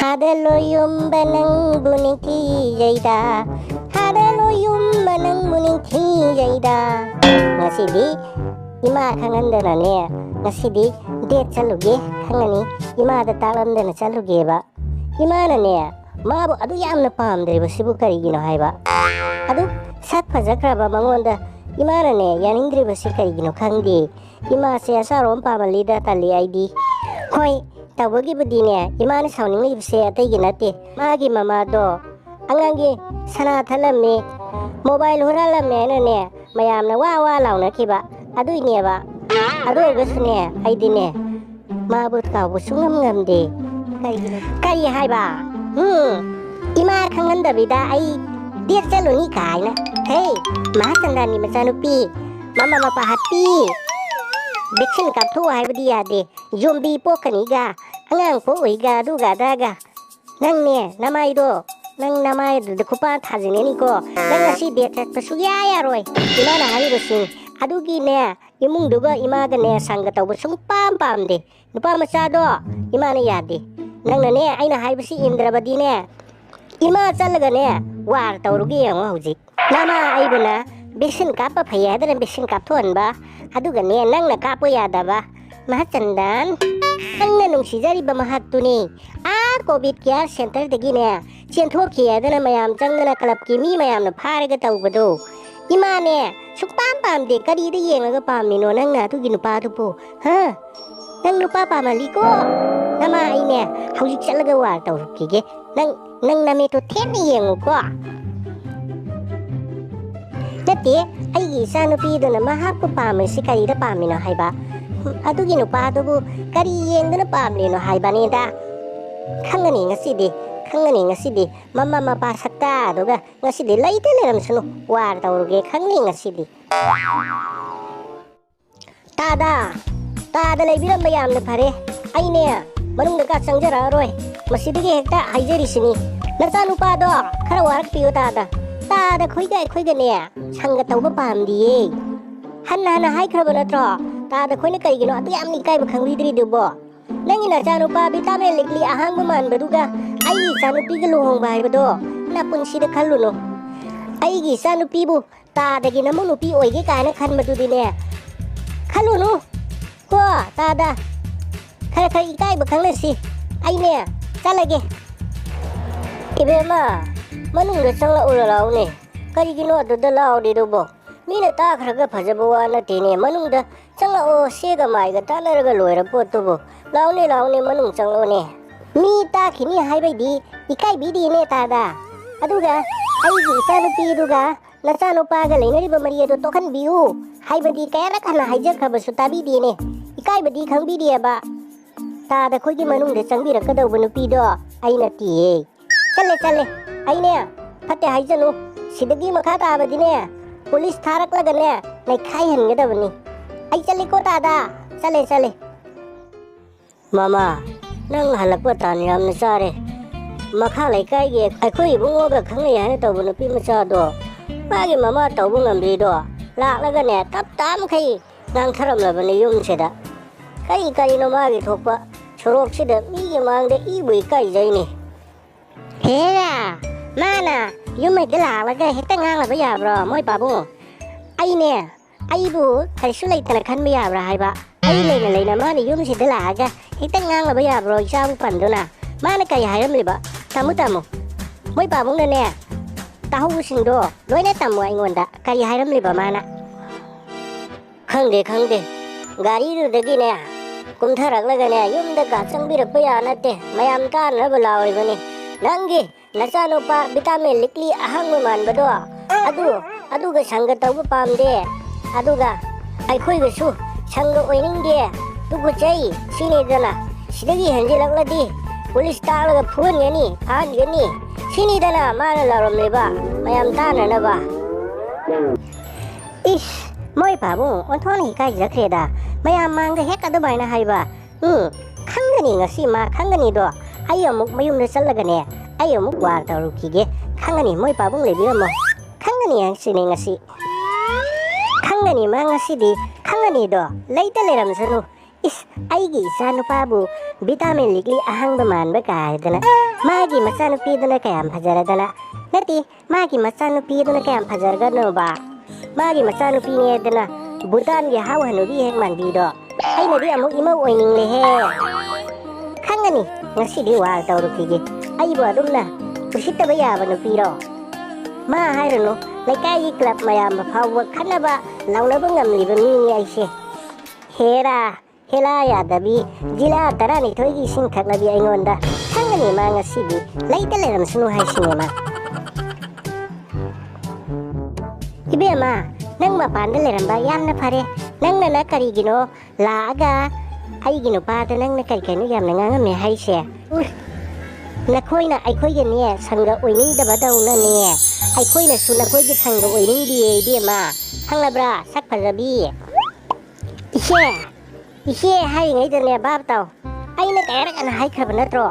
하달로 윤바는 분이 기자이다. 하달로 윤바는 분이 기자이다. ngasi디 ima khangandana ne ngasi디 date chaluge khangani ima da talamdana chaluge ba ima na ne mabu adu yamna pamdre ba sibu karigino haiba adu sak fajakraba mangonda ima na ne yanindre ba si karigino khangde ima se asarom pamalida tali aidi hoi tawagi budine ima ni sawning li se atai ginate magi mama do angangi sana thalame mobile huralame na ne mayamna wa launa kiba adui ne ba adui gasune aidine mabu kabu sungam ngamde kai hai ba ima khanganda bida ai dia saluni kai na hey ma chandani machanupi mama mapa happy bekhin kap thu hai bidi ade zombi pokani ga angang po oiga duga daga nang ne namai do nang namai de kupa thajine ni ko nang asi be tak pasuya ya roi ima na hari rosin adugi ne imung duga ima ga ne sanga taw sung pam pam de nupa macha do ima na yade nang na ne aina hai basi indrabadi ne ima chalaga ne war tawrugi yang hauji nama ai buna besin kapa phaya da besin kap thon ba aduga ne nang na kapo yada ba ma chandan nang na nung sijari ba mahak tu ni covid care center degi ne chen thok khia da na mayam changna club ki mi mayam na phare ga taw bado ima ne suk pam pam de kari de yeng ga pam mi no nang na tu gi nu pa tu po ha nang nu pa pa ma li ko nama ai ne hauji chalaga war taw ki ge nang na me to the ni yeng ko nate ai gi sa nu pi do na ma ha ko pa me si kari da pa mi no hai ba adu gi nu pa do bu kari yeng da na pa mi no hai ba ni da khangani ngasidi mama mapa sakta doga ngasidi laite leram sunu war tawruge khangni ngasidi tada leibiram bayam na phare aine manung ka sangjara roi masidi ge hekta haijeri sini nacha nupa do khara warak piyo tada khoiga ne sanga tawba pam diye hanna hai khara bana tro tada khoina kai gino atu yamni kai ba khangri dri dubo nangi na chanu pa bitame likli ahang man baduga ai chanu pi ga lohong bai bado na punsi de khallu no ai gi chanu pi bu ta de gi namu nu pi oi ge ka na khan madu di ne khallu no ko ta da khara ikai ba khang le si ai ne chalage ibe ma manung de changla ura law ne kari gi no da law de do bo mi na ta khara ga phajabo wa na te ne manung da changla o se ga mai ga ta la ga loira po to bo laune manung changlo ne mi ta khini hai bai di ikai bi di ne ta da aduga ai gi sanu pi duga na sanu pa ga leinari ba mariya do to khan biu hai ba di kaya ra khana hai ja khaba su ta bi di ne ikai ba di khang bi di ba ta da khoi gi manung de changbi ra ka do bu nu pi do ai na ti chale ai ne phatte hai janu sidagi makha ta ba di ne police tharak la ga ne nai khai han ga da bani ai chale ko ta da chale mama nang halakwa tan yam na sare makha lai kai ge ai khoi bungo ga khang ya ne to bu pi ma cha do ma ge mama to bu ngam ri do la ga ne tap tam khai nang tharam la bani yum se da kai no ma ge thok pa chorok se da mi ge mang de i bui kai jai ni he la mana yum mai de la ga he ta ngang la ba ya bro moi pa bu ai ne ai bu kai su lai ta khan ba ya bra hai ba ai le na ma ni yum se de la ga hita ngang la ba ya bro sa bu pan do na ma na kai hai ram le ba tamu moi pa bung ne ta hu sing do loi na tam ai ngon da kai hai ram le ba ma na khang de gari ru de gi ne kum tharak la ga ne yum da ga chang bi ra pa ya na te mayam ta na ba law ba ni nang gi na sa no pa bitame likli ahang man ba do adu ga sang ga taw ba pam de adu ga ai khoi ga su sang ga oi ning de tu ko chai sini dana sidagi hanje lagla di police ta la phun yani an yani sini dana ma la rom le ba mayam ta na ba ish moi pa bu on thon hi kai ja kheda mayam mang ga hek adu bai na hai ba khangani ngasi ma khangani do ayamuk mayum na salaga ne ayamuk war ta ru ki ge khangani moi pa bu le bi mo khangani ang sini ngasi khangani ma ngasi di khangani do laita le ram sanu ꯑꯩꯒꯤ ꯏꯆꯥꯅꯨꯄꯥꯕꯨ vitamin ꯂꯤꯛꯂꯤ ꯑꯍꯪꯕ ꯃꯥꯟꯕ ꯀꯥꯏꯗꯅ ꯃꯥꯒꯤ ꯃꯆꯥꯅꯨꯄꯤꯗꯨꯅ ꯀꯌꯥꯝ ꯐꯖꯔꯗꯅ ꯅꯠꯇꯦ ꯃꯥꯒꯤ ꯃꯆꯥꯅꯨꯄꯤꯗꯨꯅ ꯀꯌꯥꯝ ꯐꯖꯔꯒꯅꯣꯕ ꯃꯥꯒꯤ ꯃꯆꯥꯅꯨꯄꯤꯅꯦꯗꯅ ꯚꯨꯇꯥꯟꯒꯤ ꯍꯥꯎ ꯍꯅꯨꯕꯤ ꯍꯦꯛ ꯃꯥꯟꯕꯤꯗꯣ ꯑꯩꯅꯗꯤ ꯑꯃꯨꯛ ꯏꯃꯧ ꯑꯣꯏꯅꯤꯡꯂꯦꯍꯦ ꯈꯪꯒꯅꯤ ꯉꯁꯤꯗꯤ ꯋꯥꯜ ꯇꯧꯔꯨꯈꯤꯒꯦ ꯑꯩꯕꯨ ꯑꯗꯨꯝꯅ ꯎꯁꯤꯠꯇꯕ ꯌꯥꯕ ꯅꯨꯄꯤꯔꯣ ꯃꯥ ꯍꯥꯏꯔꯨꯅꯨ ꯂꯩꯀꯥꯏꯒꯤ ꯀ꯭ꯂꯕ ꯃꯌꯥꯝ ꯐꯥꯎꯕ ꯈꯟꯅꯕ ꯂꯥꯎꯅꯕ ꯉꯝꯂꯤꯕ ꯃꯤꯅꯤ ꯑꯩꯁꯦ ꯍꯦꯔꯥ ꯍꯦꯂꯥ ꯌꯥꯗꯕꯤ ꯖꯤꯂꯥ 12ꯒꯤ ꯏꯁꯤꯡ ꯊꯛꯅꯕꯤ ꯑꯩꯉꯣꯟꯗ ꯈꯪꯒꯅꯤ ꯃꯥ ꯉꯁꯤꯗꯤ ꯂꯩꯇ ꯂꯩꯔꯝꯁꯅꯨ ꯍꯥꯏꯁꯤꯅꯦ ꯃꯥ 이베마 ꯅꯪ ꯃꯄꯥꯟꯗ ꯂꯩꯔꯝꯕ ꯌꯥꯝꯅ ꯐꯔꯦ ꯅꯪꯅ ꯀꯔꯤꯒꯤꯅꯣ ꯂꯥꯛꯑꯒ ꯑꯩꯒꯤ ꯅꯨꯄꯥꯗ ꯅꯪꯅ ꯀꯩꯅꯣ ꯌꯥꯝꯅ ꯉꯥꯡꯉꯝꯃꯦ ꯍꯥꯏꯁꯦ ꯅꯈꯣꯏꯅ ꯑꯩꯈꯣꯏꯒꯅꯦ ꯁꯪꯒ ꯑꯣꯏꯅꯤꯡꯗꯕꯗꯧꯅꯅꯦ ꯑꯩꯈꯣꯏꯅꯁꯨ ꯅꯈꯣꯏꯒꯤ ꯁꯪꯒ ꯑꯣꯏꯅꯤꯡꯗꯤꯌꯦ 이베마 ꯈꯪꯂꯕ꯭ꯔꯥ ꯁꯛ ꯐꯖꯕꯤ 이게 하이ꯉꯩꯗꯅꯦ ꯚꯥꯞ ꯇꯧ ꯑꯩꯅ ꯀꯌꯥꯔꯛ ꯍꯥꯏꯈ꯭ꯔꯕ ꯅꯠꯇ꯭ꯔꯣ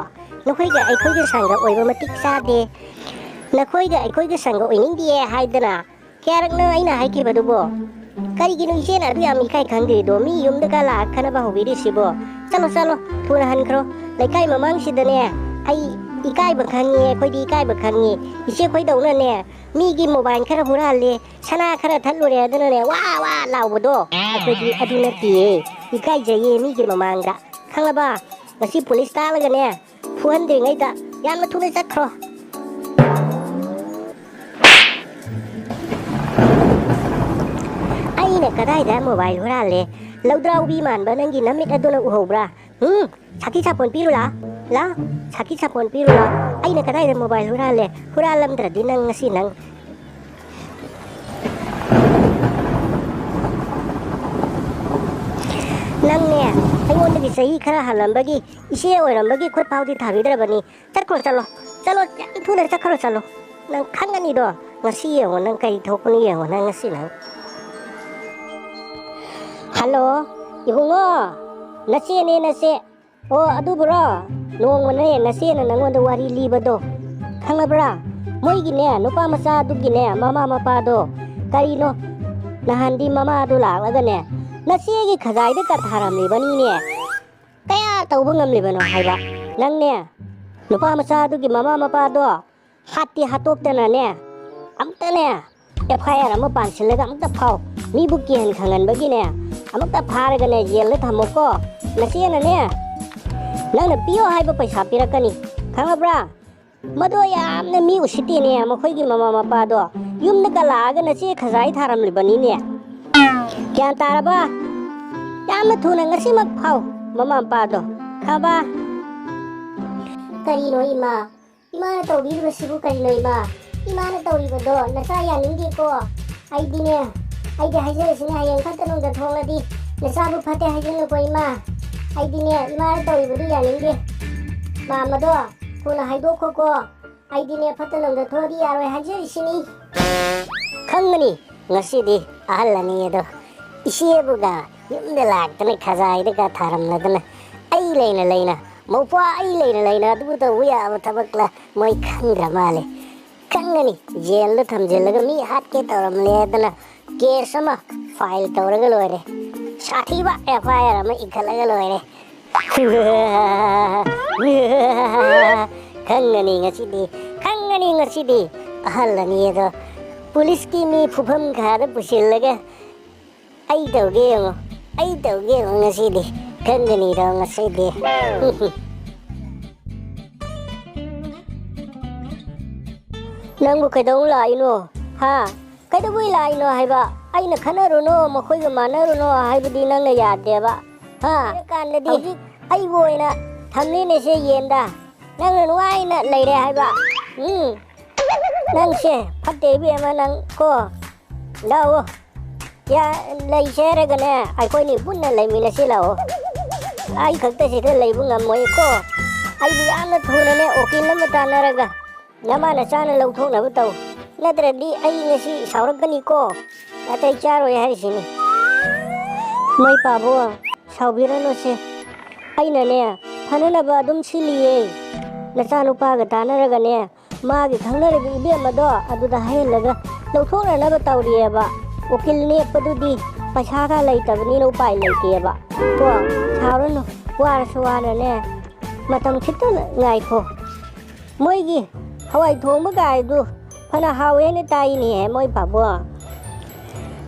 ꯅꯈꯣꯏꯒ ꯑꯩꯈꯣꯏꯒ ꯁꯪꯒ ꯑꯣꯏꯕ ꯃꯇꯤꯛ ꯆꯥꯗꯦ ꯅꯈꯣꯏꯒ ꯑꯩꯈꯣꯏꯒ ꯁꯪꯒ ꯑꯣꯏꯅꯤꯡꯗꯤꯌꯦ ꯍꯥꯏꯗꯅ ꯀꯌꯥꯔꯛꯅ ꯑꯩꯅ ꯍꯥꯏꯈꯤꯕꯗꯨꯕꯣ ꯀꯔꯤꯒꯤꯅꯣ ꯏꯆꯦꯅ ꯑꯗꯨ ꯌꯥꯝ ꯏꯀꯥꯏ ꯈꯪꯗ꯭ꯔꯤꯗꯣ ꯃꯤ ꯌꯨꯝꯗꯒ ꯂꯥꯛꯑ ꯈꯟꯅꯕ ꯍꯧꯕꯤꯔꯤꯁꯤꯕꯣ ꯆꯠꯂꯣ ꯆꯠꯂꯣ ꯊꯨꯅ ꯍꯟꯈ꯭ꯔꯣ ꯂꯩꯀꯥꯏ ꯃꯃꯥꯡꯁꯤꯗꯅꯦ ꯑꯩ ꯏꯀꯥꯏꯕ ꯈꯪꯉꯤ ꯑꯩꯈꯣꯏꯗꯤ ꯏꯀꯥꯏꯕ ꯈꯪꯉꯤ ꯏꯆꯦꯈꯣꯏꯗꯧꯅꯅꯦ ꯃꯤꯒꯤ ꯃꯣꯕꯥꯏꯜ ꯈꯔ ꯍꯨꯔꯥꯜꯂꯦ ꯁꯅꯥ ꯈꯔ ꯊꯠꯂꯨꯔꯦ ꯑꯗꯨꯅꯅꯦ ꯋꯥ ꯋꯥ ꯂꯥꯎꯕꯗꯣ ꯑꯩꯈꯣꯏꯗꯤ ꯑꯗꯨ ꯅꯠꯇꯤꯌꯦ ꯏꯀꯥꯏꯖꯩꯌꯦ ꯃꯤꯒꯤ ꯃꯃꯥꯡꯗ ꯈꯪꯂꯕ ꯉꯁꯤ ꯄꯨꯂꯤꯁ ꯇꯥꯜꯂꯒꯅꯦ ꯐꯨꯍꯟꯗ꯭ꯔꯤꯉꯩꯗ ꯌꯥꯝꯅ ꯊꯨꯅ ꯆꯠꯈ꯭ꯔꯣ ꯑꯩꯅ ꯀꯗꯥꯏꯗ ꯃꯣꯕꯥꯏꯜ ꯍꯨꯔꯥꯜꯂꯦ ꯂꯧꯗ꯭ꯔꯥꯎꯕꯤ ꯃꯥꯟꯕ ꯅꯪꯒꯤ ꯅꯃꯤꯠ ꯑꯗꯨꯅ ꯎꯍꯧꯕ꯭ꯔꯥ ꯁꯥꯈꯤ ꯁꯥꯄꯣꯟ ꯄꯤꯔꯨ ꯂꯥ ꯁꯥꯈꯤ ꯁꯥꯄꯣꯟ ꯄꯤꯔꯨ ꯂꯥ ꯑꯩꯅ ꯀꯗꯥꯏꯗ ꯃꯣꯕꯥꯏꯜ ꯍꯨꯔꯥꯜꯂꯦ ꯍꯨꯔꯥꯜꯂꯝꯗ꯭ꯔꯗꯤ ꯅꯪ ꯉꯁꯤ ꯅꯪ ꯅꯪꯅꯦ ꯑꯩꯉꯣꯟꯗꯒꯤ ꯆꯍꯤ ꯈꯔ ꯍꯜꯂꯝꯕꯒꯤ ꯏꯆꯦ ꯑꯣꯏꯔꯝꯕꯒꯤ ꯈꯨꯠ ꯐꯥꯎꯗꯤ ꯊꯥꯕꯤꯗ꯭ꯔꯕꯅꯤ ꯆꯠꯈ꯭ꯔꯣ ꯆꯠꯂꯣ ꯌꯥꯝ ꯊꯨꯅ ꯆꯠꯈ꯭ꯔꯣ ꯆꯠꯂꯣ ꯅꯪ ꯈꯪꯒꯅꯤꯗꯣ ꯉꯁꯤ ꯌꯦꯡꯉꯣ ꯅꯪ ꯀꯔꯤ ꯊꯣꯛꯄꯅꯣ ꯌꯦꯡꯉꯣ ꯅꯪ ꯉꯁꯤ ꯅꯪ ꯍꯜꯂꯣ ꯏꯕꯨꯡꯉꯣ ꯅꯆꯦꯅꯦ ꯅꯆꯦ ꯑꯣ ꯑꯗꯨꯕꯨꯔꯣ ꯅꯣꯡꯃꯅꯦ ꯅꯆꯦꯅ ꯅꯪꯉꯣꯟꯗ ꯋꯥꯔꯤ ꯂꯤꯕꯗꯣ ꯈꯪꯂꯕ꯭ꯔꯥ ꯃꯣꯏꯒꯤꯅꯦ ꯅꯨꯄꯥ ꯃꯆꯥ ꯑꯗꯨꯒꯤꯅꯦ ꯃꯃꯥ ꯃꯄꯥꯗꯣ ꯀꯔꯤꯅꯣ ꯅꯍꯥꯟꯗꯤ ꯃꯃꯥꯗꯣ ꯂꯥꯛꯂꯒꯅꯦ ꯅꯆꯦꯒꯤ ꯈꯖꯥꯏꯗ ꯊꯥꯔꯝꯂꯤꯕꯅꯤꯅꯦ ꯀꯌా ꯇꯧꯕ ꯉꯝꯂꯤꯕꯅꯣ ꯍꯥꯏꯕ ꯅꯪꯅꯦ ꯅꯨꯄꯥ ꯃꯆꯥ ꯑꯗꯨꯒꯤ ꯃꯃꯥ ꯃꯄꯥꯗꯣ ꯍꯥꯠꯇꯤ ꯍꯥꯠꯇꯣꯛꯇꯅꯅꯦ ꯑꯃꯨꯛꯇꯅꯦ FIR ꯑꯃ ꯄꯥꯟꯁꯤꯜꯂꯒ ꯑꯃꯨꯛꯇ ꯐꯥꯎ ꯃꯤꯕꯨ ꯀꯤꯍꯟ ꯈꯪꯍꯟꯕꯒꯤꯅꯦ ꯑꯃꯨꯛꯇ ꯐꯥꯔꯒꯅꯦ ꯖꯦꯜꯗ ꯊꯝꯃꯣꯀꯣ ꯅꯆꯦꯅꯅꯦ ꯅꯪꯅ ꯄꯤꯌꯣ ꯍꯥꯏꯕ ꯄꯩꯁꯥ ꯄꯤꯔꯛꯀꯅꯤ ꯈꯪꯂꯕ꯭ꯔꯥ ꯃꯗꯣ ꯌꯥꯝꯅ ꯃꯤ ꯎꯁꯤꯠꯇꯦꯅꯦ ꯃꯈꯣꯏꯒꯤ ꯃꯃꯥ ꯃꯄꯥꯗꯣ ꯌꯨꯝꯗꯒ ꯂꯥꯛꯑꯒ ꯅꯆꯦ ꯈꯖꯥꯏ ꯊꯥꯔꯝꯂꯤꯕꯅꯤꯅꯦ ꯒ꯭ꯌꯥꯟ ꯇꯥꯔꯕ ꯌꯥꯝꯅ ꯊꯨꯅ ꯉꯁꯤꯃꯛ ꯐꯥꯎ ꯃꯃꯥ ꯃꯄꯥꯗꯣ ꯈꯪꯕ ꯀꯔꯤꯅꯣ ꯏꯃꯥꯅ ꯇꯧꯕꯤꯔꯤꯕꯁꯤꯕꯨ ꯀꯔꯤꯅꯣ ꯏꯃꯥꯅ ꯇꯧꯔꯤꯕꯗꯣ ꯅꯆꯥ ꯌꯥꯅꯤꯡꯗꯦꯀꯣ ꯑꯩꯗꯤ ꯍꯥꯏꯖꯔꯤꯁꯤꯅꯦ ꯍꯌꯦꯡ ꯐꯠꯇ ꯅꯨꯡꯗ ꯊꯣꯛꯂꯗꯤ ꯅꯆꯥꯕꯨ ꯐꯠꯇꯦ ꯍꯥꯏꯖꯤꯜꯂꯨꯀꯣ ꯑꯩꯗꯤꯅꯦ ꯏꯃꯥꯅ ꯇꯧꯔꯤꯕꯗꯨ ꯌꯥꯅꯤꯡꯗꯦ ꯃꯥꯃꯗꯣ ꯊꯨꯅ ꯍꯥꯏꯗꯣꯛꯈꯣꯀꯣ ꯑꯩꯗꯤꯅꯦ ꯐꯠꯇ ꯅꯨꯡꯗ ꯊꯣꯛꯑꯗꯤ ꯌꯥꯔꯣꯏ ꯍꯥꯏꯖꯔꯤꯁꯤꯅꯤ ꯈꯪꯒꯅꯤ ꯉꯁꯤꯗꯤ ꯑꯍꯜ ꯑꯅꯤ ꯑꯗꯣ 이시에부가 yumda laktana khazaidaga tharamladana ai leina maupa ai leina aduda uya tabakla moi khangra male kangani jail thamjelaga mi hatke taramledana case ama file tawraga loire sathiba FIR ama ikhalaga loire kangani ngasidi ahalani edo police ki mi phufam khada pusillaga ai tawge ngasidi kangani do ngasidi nangbu kaidau laino ha kaidau laino haiba aina khanaruno makhoiga manaruno haibudi nangna yadeba ha kanadi ai boina thamlene se yenda nangna nuaina leire haiba nangse phatte bi ama nang ko lawo ya lei seragane ai koi ni punna leimina se lawo ai khakta se leibu ngamoi ko ai bi amna thuna ne okil na tanaraga namana chana lauthona bu tau natradi ai ngasi sauragani ko atai charo ya harisini mai pabo saubirano se aina ne phanana ba dum siliye nachanu pa ga tanaraga ne magi thangnare bi be mado aduda hailaga lauthona na ba tawriya ba okil ne padudi paisa ga leitabni no pai leite ba ko ꯁꯥꯎꯔꯅꯨ ꯋꯥꯔꯁꯨ ꯋꯥꯅꯅꯦ ꯃꯇꯝ ꯈꯤꯇꯪ ꯉꯥꯏꯈꯣ ꯃꯣꯏꯒꯤ ꯍꯋꯥꯏ ꯊꯣꯡꯕ ꯒꯥꯏꯗꯨ ꯐꯅ ꯍꯥꯎꯋꯦꯅ ꯇꯥꯏꯅꯦ ꯃꯣꯏ ꯄꯥꯕꯨꯡ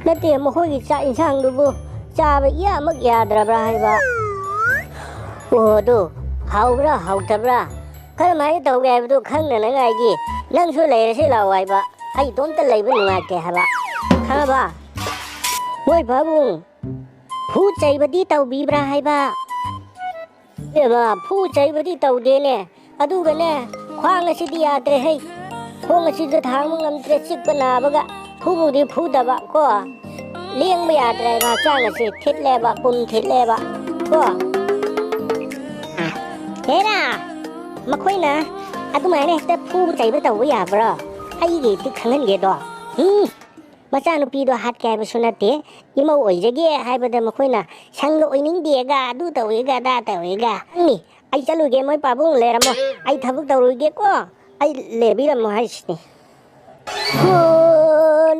ꯅꯠꯇꯦ ꯃꯈꯣꯏꯒꯤ ꯆꯥꯛ ꯏꯟꯁꯥꯡꯗꯨꯕꯨ ꯆꯥꯕ ꯏꯌꯥꯃꯛ ꯌꯥꯗ꯭ꯔꯕ꯭ꯔꯥ ꯍꯥꯏꯕ ꯑꯣ ꯑꯗꯨ ꯍꯥꯎꯕ꯭ꯔꯥ ꯍꯥꯎꯇꯕ꯭ꯔꯥ ꯀꯔꯝꯍꯥꯏꯅ ꯇꯧꯒꯦ ꯍꯥꯏꯕꯗꯨ ꯈꯪꯅꯅꯉꯥꯏꯒꯤ ꯅꯪꯁꯨ ꯂꯩꯔꯁꯤ ꯂꯥꯛꯑꯣ ꯍꯥꯏꯕ ꯑꯩ ꯏꯇꯣꯝꯇ ꯂꯩꯕ ꯅꯨꯡꯉꯥꯏꯇꯦ ꯍꯥꯏꯕ ꯈꯪꯉꯕ ꯃꯣꯏ ꯄꯥꯕꯨꯡ ꯐꯨ ꯆꯩꯕꯗꯤ ꯇꯧꯕꯤꯕ꯭ꯔꯥ ꯍꯥꯏꯕ ꯑꯦꯕ ꯐꯨ ꯆꯩꯕꯗꯤ ꯇꯧꯗꯦꯅꯦ ꯑꯗꯨꯒꯅꯦ ꯈ꯭ꯋꯥꯡ ꯑꯁꯤꯗꯤ ꯌꯥꯗ꯭ꯔꯦ ꯍꯩ ꯈꯣꯡ ꯑꯁꯤꯗ ꯊꯥꯡꯕ ꯉꯝꯗ꯭ꯔꯦ ꯆꯤꯛꯄ ꯅꯥꯕꯒ ꯐꯨꯕꯨꯗꯤ ꯐꯨꯗꯕ ꯀꯣ ꯂꯦꯡꯕ ꯌꯥꯗ꯭ꯔꯦꯕ ꯍꯛꯆꯥꯡ ꯑꯁꯤ ꯊꯤꯠꯂꯦꯕ ꯄꯨꯝ ꯊꯤꯠꯂꯦꯕ ꯀꯣ ꯍꯦꯔꯥ ꯃꯈꯣꯏꯅ ꯑꯗꯨꯃꯥꯏꯅ ꯍꯦꯛꯇ ꯐꯨꯕ ꯆꯩꯕ ꯇꯧꯕ ꯌꯥꯕ꯭ꯔꯣ ꯑꯩꯒꯤ ꯍꯦꯛꯇ ꯈꯪꯍꯟꯒꯦꯗꯣ ꯃꯆꯥꯅꯨꯄꯤꯗꯣ ꯍꯥꯠꯀꯦ ꯍꯥꯏꯕꯁꯨ ꯅꯠꯇꯦ ꯏꯃꯧ ꯑꯣꯏꯖꯒꯦ ꯍꯥꯏꯕꯗ ꯃꯈꯣꯏꯅ ꯁꯪꯒ ꯑꯣꯏꯅꯤꯡꯗꯦꯒ ꯑꯗꯨ ꯇꯧꯋꯦꯒ ꯑꯗꯥ ꯇꯧꯋꯦꯒ ꯈꯪꯅꯤ ꯑꯩ ꯆꯠꯂꯨꯒꯦ ꯃꯣꯏ ꯄꯥꯕꯨꯡ ꯂꯩꯔꯝꯃꯣ ꯑꯩ ꯊꯕꯛ ꯇꯧꯔꯨꯒꯦꯀꯣ ꯑꯩ ꯂꯩꯕꯤꯔꯝꯃꯣ ꯍꯥꯏꯁꯤꯅꯤ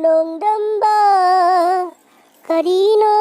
ꯅꯣꯡꯗꯝꯕ ꯀꯔꯤꯅꯣ